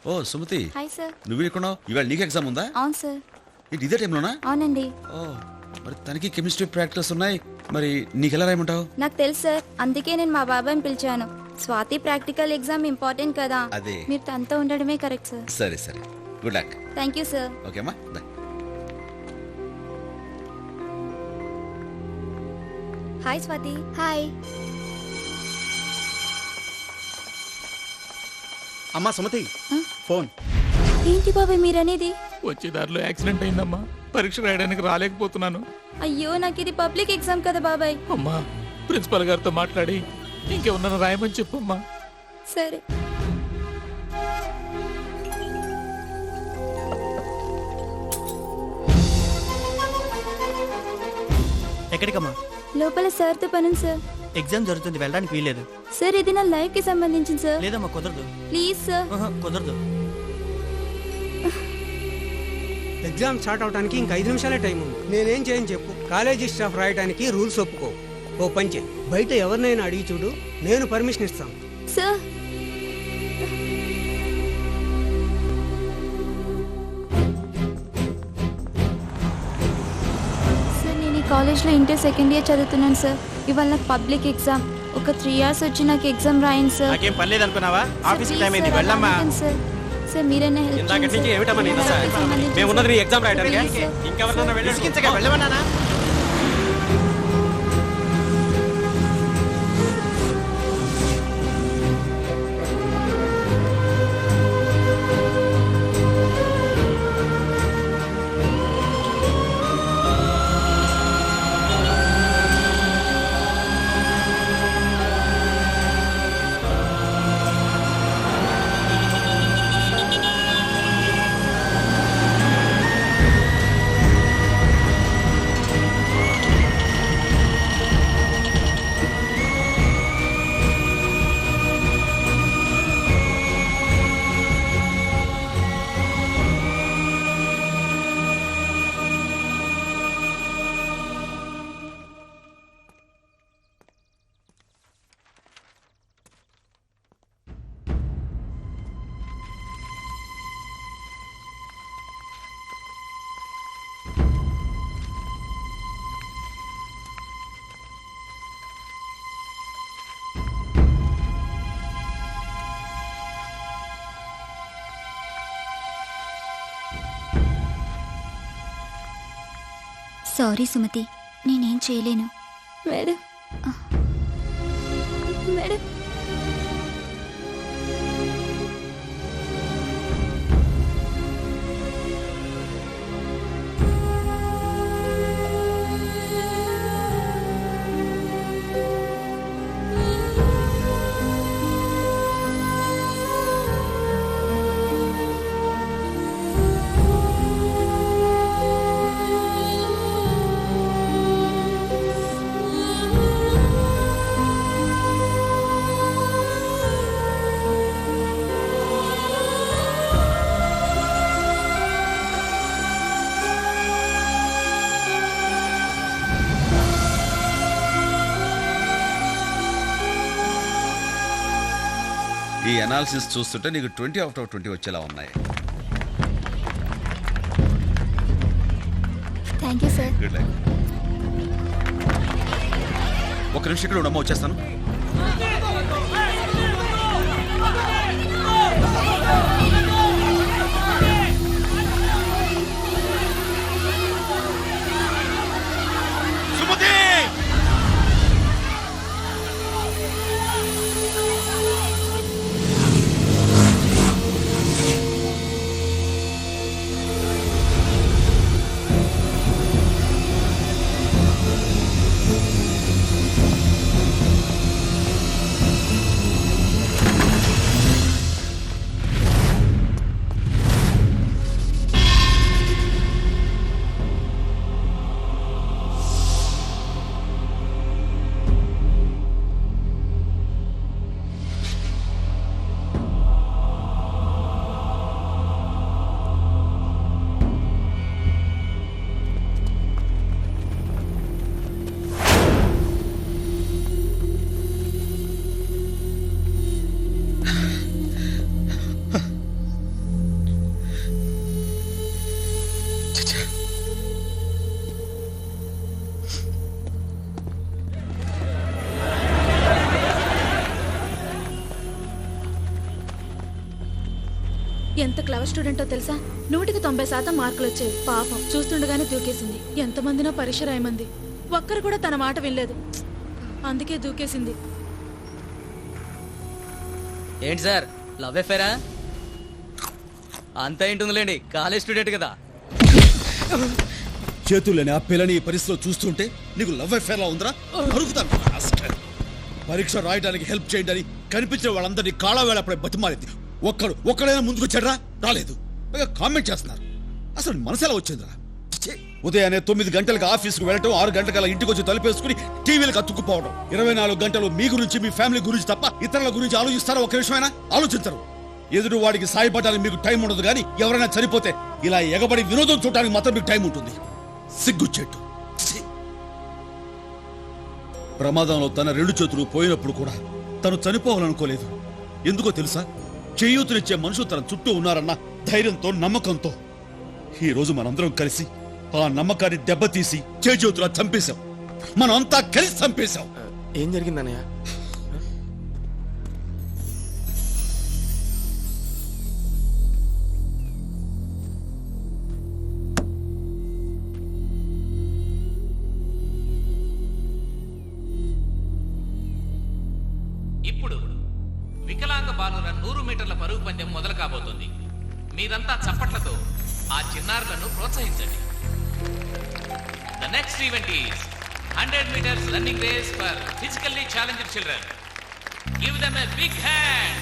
ఓ Sumathi, hi sir. నువ్వు ఎక్కడున్నావు? ఇవాళ నీకు ఎగ్జామ్ ఉందా? అవును సార్. ఏంటి ఇదే టైంలోనా? అవునండి. ఓ మరి తనకి కెమిస్ట్రీ ప్రాక్టీస్ ఉన్నాయి, మరి నీకెలా రాయమంటావు? నాకు తెలుసు సార్, అందుకే నేను మా బాబాయ్ని పిలిచాను. స్వాతి ప్రాక్టికల్ ఎగ్జామ్ ఇంపార్టెంట్ కదా, అదే. మీరు తనతో ఉండడమే కరెక్ట్ సార్. సరే సరే, good luck. Thank you sir. ఓకేమ్మా, బాయ్. హాయ్ స్వాతి. హాయ్. అమ్మా సుమతి, ఫోన్. ఏంటి బాబాయ్ మీరనేది? వచ్చే దారిలో యాక్సిడెంట్ అయిందమ్మా, పరీక్ష రాయడానికి రాలేకపోతున్నాను. అయ్యో, నాకు ఇది పబ్లిక్ ఎగ్జామ్ కదా బాబాయ్. అమ్మా, ప్రిన్సిపల్ గారితో మాట్లాడి ఇంకేమన్నా రాయమని చెప్పమ్మా. సరే. ఎక్కడికమ్మా? లోపల సార్తో పనుంది సార్. ఎగ్జామ్ జరుగుతుంది, వెళ్ళడానికి వీల్లేదు. సార్ ఇది నా లైఫ్ కి సంబంధించింది సార్. లేదమ్మా, కుదరదు. Please sir. కుదరదు. ఎగ్జామ్ స్టార్ట్ అవడానికి ఇంక 5 నిమిషాలే టైం ఉంది. నేనేం చేయని చెప్పు. కాలేజీ స్టాఫ్ రాయడానికి రూల్స్ ఒప్పుకో. ఓ పంచే, బయట ఎవరినైనా అడిగి చూడు, నేను పర్మిషన్ ఇస్తాను. సార్ సార్ నేను ఈ కాలేజ్లో ఇంటర్ సెకండ్ ఇయర్ చదువుతున్నాను సార్. ఇవాళ నాకు పబ్లిక్ ఎగ్జామ్. ఒక 3 hours వచ్చి నాకు ఎగ్జామ్ రాయండి సార్. నాకేం పని లేదు అనుకున్నావా? ఆఫీస్ సార్, టైం అయింది, ప్లీజ్ సార్, వెళ్ళమ్మా. అలాగే సార్. సార్ మీరైనా హెల్ప్ ఇందాక చేయండి నుంచి సార్. ఏమిటమ్మా నీ దశ? నాకు సంబంధించిన మేము ఉన్నది నీ ఎగ్జామ్ రాయడానికి. Please sir. ఇంకెవరినన్నా వెళ్ళి వెళ్ళమన్నానా? సారీ సుమతి, నేనేం చేయలేను. మేడం మేడం ఈ అనాలిసిస్ చూస్తుంటే నీకు 20 out of 20 వచ్చేలా ఉన్నాయి. Thank you sir. Good luck. ఒక నిమిషం ఇక్కడ ఉండమ్మా, వచ్చేస్తాను. సుమతి! ఎంత క్లవర్ స్టూడెంటో తెలుసా? 100% మార్కులు వచ్చాయి. పాపం చూస్తుండగానే దూకేసింది. ఎంతమందినో పరీక్ష రాయమంది, ఒక్కరు కూడా తన మాట వినలేదు. అందుకే దూకేసింది. ఏంటి సార్, లవ్ ఎఫైరా? అంతా ఏంటుందిలేండి, కాలేజ్ స్టూడెంట్ కదా. చేతుల్లోని ఆ పిల్లని ఈ పరిస్థితిలో చూస్తుంటే నీకు లవ్ అఫేర్ లా ఉందిరా? అరుగుతాను. పరీక్ష రాయడానికి హెల్ప్ చేయండి అని కనిపించిన వాళ్ళందరినీ కాళవేళ బతిమాలింది. ఒక్కడైనా ముందుకు వచ్చాడ్రా? రాలేదు. కామెంట్ చేస్తున్నారు. అసలు మనసు ఎలా వచ్చిందిరా? ఉదయాన్నే 9 గంటలకు ఆఫీస్కి వెళ్ళటం, 6 గంటల ఇంటికి వచ్చి తలుపేసుకుని టీవీలకు అతుక్కుపోవడం. 24 గంటలు మీ గురించి మీ ఫ్యామిలీ గురించి తప్ప ఇతరుల గురించి ఆలోచిస్తారా? ఒక నిమిషమైనా ఆలోచించరు. ఎదురు వాడికి సాయపడడానికి మీకు టైం ఉండదు, కానీ ఎవరైనా చనిపోతే ఇలా ఎగబడి వినోదం చూడడానికి మాత్రం మీకు టైం ఉంటుంది. సిగ్గుచెట్టు. ప్రమాదంలో తన 2 చేతులు పోయినప్పుడు కూడా తను చనిపోవాలనుకోలేదు. ఎందుకో తెలుసా? చేయూతునిచ్చే మనుషులు తన చుట్టూ ఉన్నారన్న ధైర్యంతో, నమ్మకంతో. ఈ రోజు మనందరం కలిసి ఆ నమ్మకాన్ని దెబ్బతీసి చేయూతులా చంపేశాం. మనం అంతా కలిసి చంపేశాం. ఏం జరిగిందన్నయ్య? ఇప్పుడు వికలాంగ బాలుర 100 మీటర్ల పరుగు పందెం మొదలు కాబోతుంది. మీరంతా చప్పట్లతో ఆ చిన్నారులను ప్రోత్సహించండి. The next event is 100 meters running race for physically challenged children. Give them a big hand.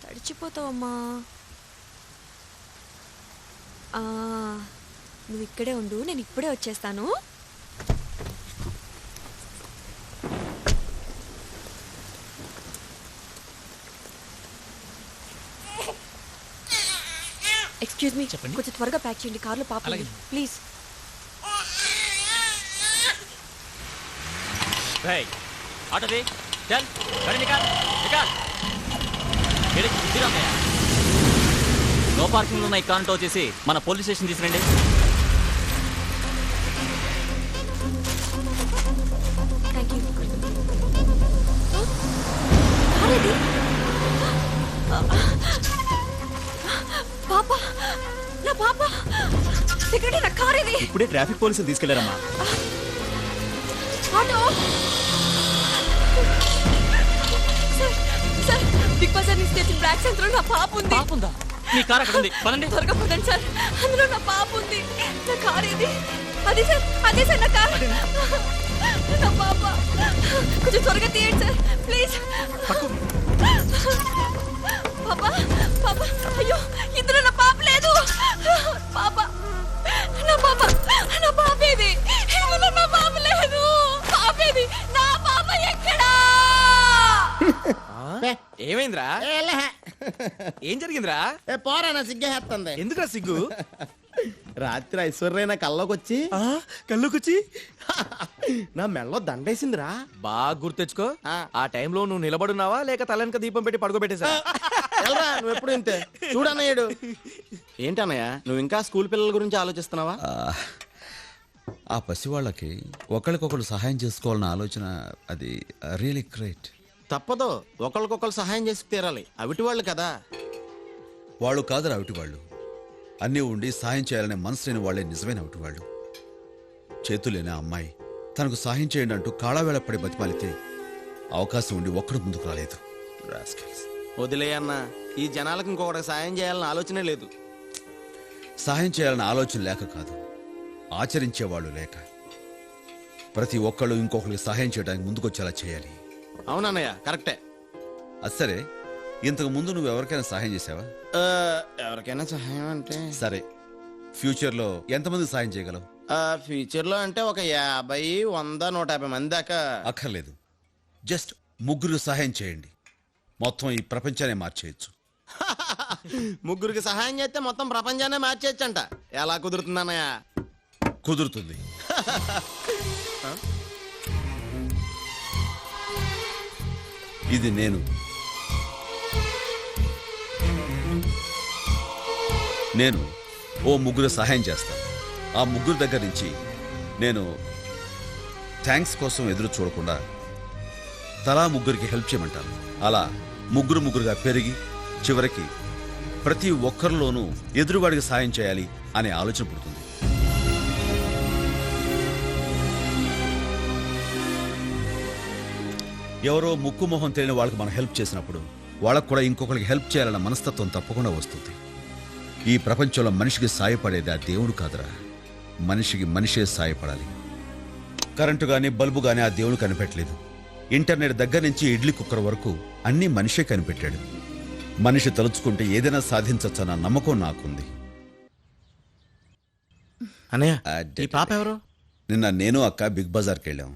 తడిచిపోతావమ్మా. నువ్వు ఇక్కడే ఉండు, నేను ఇప్పుడే వచ్చేస్తాను. ఎక్స్క్యూజ్ మీ, కొంచెం త్వరగా ప్యాక్ చేయండి, కార్లో పాప ప్లీజ్. ఆటోది చల్, నో పార్కింగ్ ఉన్న ఈ కార్ వచ్చేసి మన పోలీస్ స్టేషన్ తీసుకురండి. Thank you. పాప, నా పాప ఎక్కడి? నా కార్ ఇది. ఇప్పుడే ట్రాఫిక్ పోలీసులు తీసుకెళ్లారమ్మా. ఆటో బిగ్ బజార్ నుంచి తెచ్చిన బ్లాక్ సెంటర్ నా పాప ఉంది. పాపుందా? మీ కార్ అక్కడ ఉంది, పదండి. త్వరగా పదండి సార్, అందులో నా పాప ఉంది. నా కార్ ఇది. అదే సార్, అదే సార్ నా కార్. నా పాప కొంచెం త్వరగా తీయండి సార్ ప్లీజ్. పాప పాప, అయ్యో ఇందులో నా పాప లేదు. పాప, నా పాప, నా పాప ఏది? ఇందులో నా పాప లేదు. పాప ఏది? నా పాప ఎక్కడా? ఏమైందిరా? ఏం జరిగిందిరా? పోరా నా సిగ్గేస్తుంది. ఎందుకురా సిగ్గు? రాత్రి ఐశ్వర్య నా కల్లోకొచ్చి కళ్ళుకొచ్చి నా మెడలో దండేసిందిరా. బాగా గుర్తెచ్చుకో. ఆ టైంలో నువ్వు నిలబడున్నావా లేక తలనక దీపం పెట్టి పడుకోబెట్టేసా? ఎల్రా నువ్వు ఎప్పుడు ఇంతే. చూడన్నయ్యడు. ఏంటన్నయ్య నువ్వు ఇంకా స్కూల్ పిల్లల గురించి ఆలోచిస్తున్నావా? ఆ పసివాళ్ళకి ఒకరికొకరు సహాయం చేసుకోవాలన్న ఆలోచన అది రియలీ గ్రేట్. తప్పదు, ఒకరికొకరు సహాయం చేసి తీరాలి. అవిటి వాళ్ళు కదా. వాళ్ళు కాదురా అవిటి వాళ్ళు. అన్నీ ఉండి సాయం చేయాలనే మనసు లేని వాళ్ళే నిజమైన అవిటి వాళ్ళు. చేతులేని అమ్మాయి తనకు సాయం చేయండి అంటూ కాళావేళ పడి బతిమాలితే అవకాశం ఉండి ఒక్కడు ముందుకు రాలేదు. Rascals. వదిలే అన్న, ఈ జనాలకు ఇంకొకటి సాయం చేయాలన్న ఆలోచనే లేదు. సాయం చేయాలన్న ఆలోచన లేక కాదు, ఆచరించేవాళ్ళు లేక. ప్రతి ఒక్కళ్ళు ఇంకొకరికి సహాయం చేయడానికి ముందుకొచ్చేలా చేయాలి. అవునన్నయ్య, కరెక్టే. అది సరే, ఇంతకు ముందు నువ్వు ఎవరికైనా సహాయం చేసావా? ఎవరికైనా సహాయం అంటే సరే, ఫ్యూచర్లో ఎంతమంది సహాయం చేయగలవు? ఫ్యూచర్ లో అంటే ఒక 50, 100, 150 మంది దాకా. అక్కర్లేదు, జస్ట్ 3 సహాయం చేయండి, మొత్తం ఈ ప్రపంచాన్ని మార్చేయచ్చు. 3 సహాయం చేస్తే మొత్తం ప్రపంచాన్ని మార్చేయచ్చంట. ఎలా కుదురుతుందన్నయ్య? కుదురుతుంది. ఇది నేను ఓ 3 సహాయం చేస్తాను. ఆ 3 దగ్గర నుంచి నేను థ్యాంక్స్ కోసం ఎదురు చూడకుండా తలా 3కి హెల్ప్ చేయమంటాను. అలా 3గా పెరిగి చివరికి ప్రతి ఒక్కరిలోనూ ఎదురువాడికి సాయం చేయాలి అనే ఆలోచన పుడుతుంది. ఎవరో ముక్కు మొహం తెలియని వాళ్ళకి మనం హెల్ప్ చేసినప్పుడు వాళ్ళకు కూడా ఇంకొకరికి హెల్ప్ చేయాలన్న మనస్తత్వం తప్పకుండా వస్తుంది. ఈ ప్రపంచంలో మనిషికి సాయపడేది ఆ దేవుడు కాదురా, మనిషికి మనిషే సాయపడాలి. కరెంటు గానీ బల్బు గానీ ఆ దేవుడు కనిపెట్టలేదు. ఇంటర్నెట్ దగ్గర నుంచి ఇడ్లీ కుక్కర్ వరకు అన్నీ మనిషే కనిపెట్టాడు. మనిషి తలుచుకుంటే ఏదైనా సాధించచ్చన్న నమ్మకం నాకుంది. అన్నయ్య, ఈ పాప ఎవరు? నిన్న నేను అక్క బిగ్ బజార్కి వెళ్ళాం.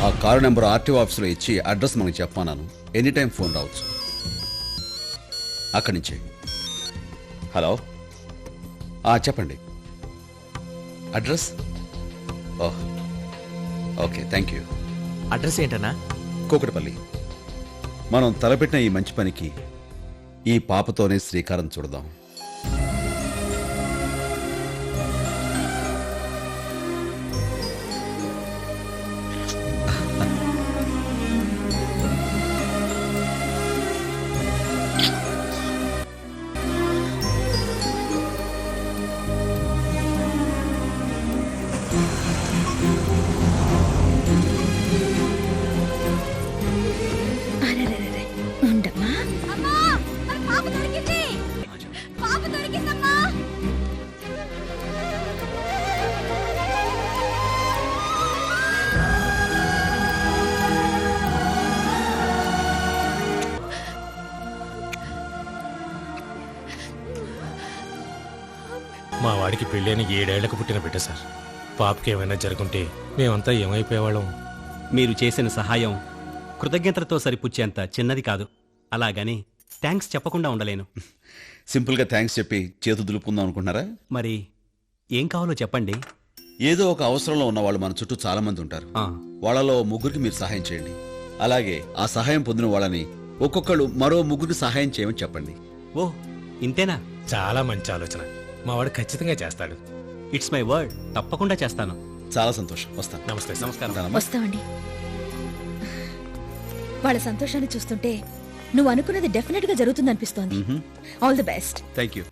ఆ కారు నెంబర్ ఆర్టీఓ ఆఫీసులో ఇచ్చి అడ్రస్ మనకు చెప్పాను. ఎనీ టైం ఫోన్ రావచ్చు. అక్కడి నుంచి. హలో, చెప్పండి. Address? Oh, okay, thank you. Address ఏంటన్నా? కూకట్పల్లి. మనం తలపెట్టిన ఈ మంచి పనికి ఈ పాపతోనే శ్రీకారం చుడదాం. మా వాడికి పెళ్ళైన 7 ఏళ్లకు పుట్టిన బిడ్డ సార్. పాపకి ఏమైనా జరుగుంటే మేమంతా ఏమైపోయేవాళ్ళం. మీరు చేసిన సహాయం కృతజ్ఞతలతో సరిపుచ్చేంత చిన్నది కాదు. అలాగని థ్యాంక్స్ చెప్పకుండా ఉండలేను. సింపుల్గా థ్యాంక్స్ చెప్పి చేతులు దులుపుకుందాం అనుకుంటున్నారా? మరి ఏం కావాలో చెప్పండి. ఏదో ఒక అవసరంలో ఉన్న వాళ్ళు మన చుట్టూ చాలా మంది ఉంటారు. ఆ, వాళ్ళలో ముగ్గురికి మీరు సహాయం చేయండి. అలాగే ఆ సహాయం పొందిన వాళ్ళని ఒక్కొక్కళ్ళు మరో ముగ్గురికి సహాయం చేయమని చెప్పండి. ఓ ఇంతేనా? చాలా మంచి ఆలోచన. మా వాడు ఖచ్చితంగా చేస్తాడు. It's my word. తప్పకుండా చేస్తాను. చాలా సంతోషం. వస్తాను. నమస్తే సార్. నమస్కారం. ఉంటానమ్మా. వస్తామండి. వాళ్ళ సంతోషాన్ని చూస్తుంటే నువ్వు అనుకున్నది డెఫినెట్ గా జరుగుతుందనిపిస్తోంది. All the best. Thank you.